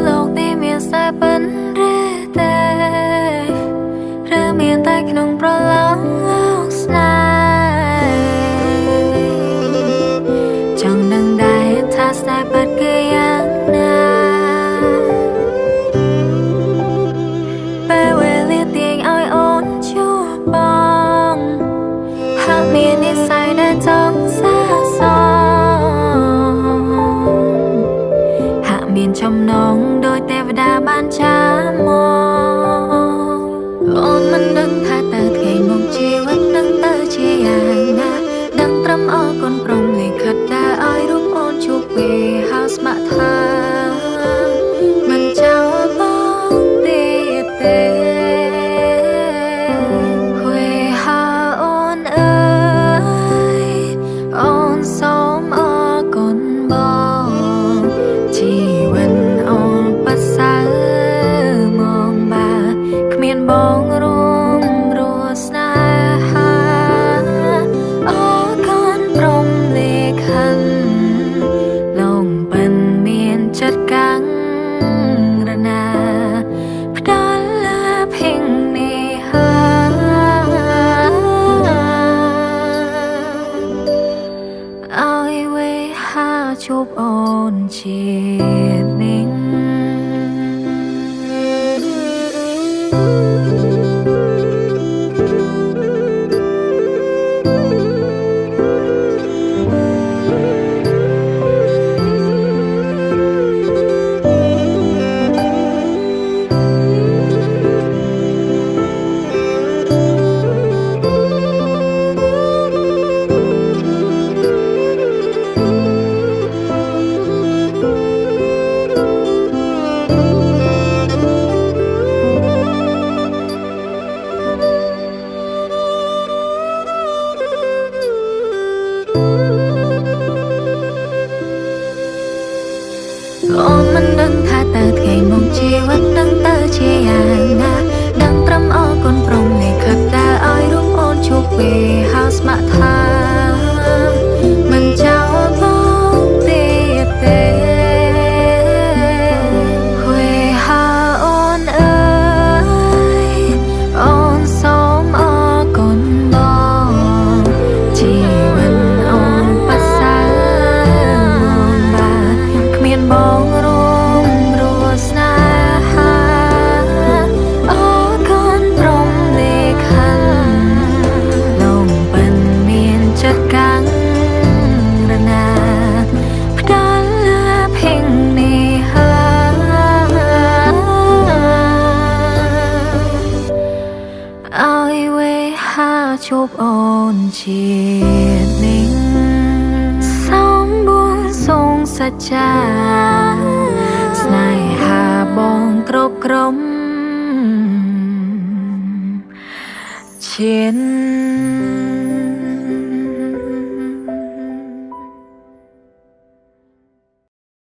លោកនេះមានខ្សែប៉ុនឬទេឬមានតែក្នុងប្រឡងលោកស្នេហ៍ចង់ដឹងដែរថាខ្សែពិតគឺយ៉ាងណាពេលវេលាទាញឲ្យអូនជួបបងហាក់មាននិស្ស័យដែលចង់សាកសមានចំណងដោយទេវតាបានចាំមកអូនមិនដឹងថាតើថ្ងៃមកជីវិតនឹងទៅជាយ៉ាងណាដឹងត្រឹមអរគុណព្រមលិខិតដែលឲ្យរូបអូនជួបពេលហើយស្ម័គ្រថាមិនចោលបងទៀតទេបងរួមរស់ស្នេហាអរគុណព្រមលេខិនលងពិនមានចិត្តកាំងរណាផ្ដល់លាភេងនេះឲ្យវេហាជួបអូនជាតិនេះអូនមិនដឹងថាតើថ្ងៃមកជីវិតនឹងទៅជាយ៉ាងណាដឹងត្រឹមអរគុណព្រមលិខិតដែលឲ្យរូបអូនជួបពេលហើយស្ម័គ្រថាមិនចោលបងទៀតទេវេហាអូនអើយអូនសូមអរគុណបងជីវិតអូនប្រសើរបានគ្មានបងឲ្យវេហាជួបអូនជាតិនេះសូមបួងសួងសច្ចាស្នេហាបងគ្រប់ក្រុមជាតិ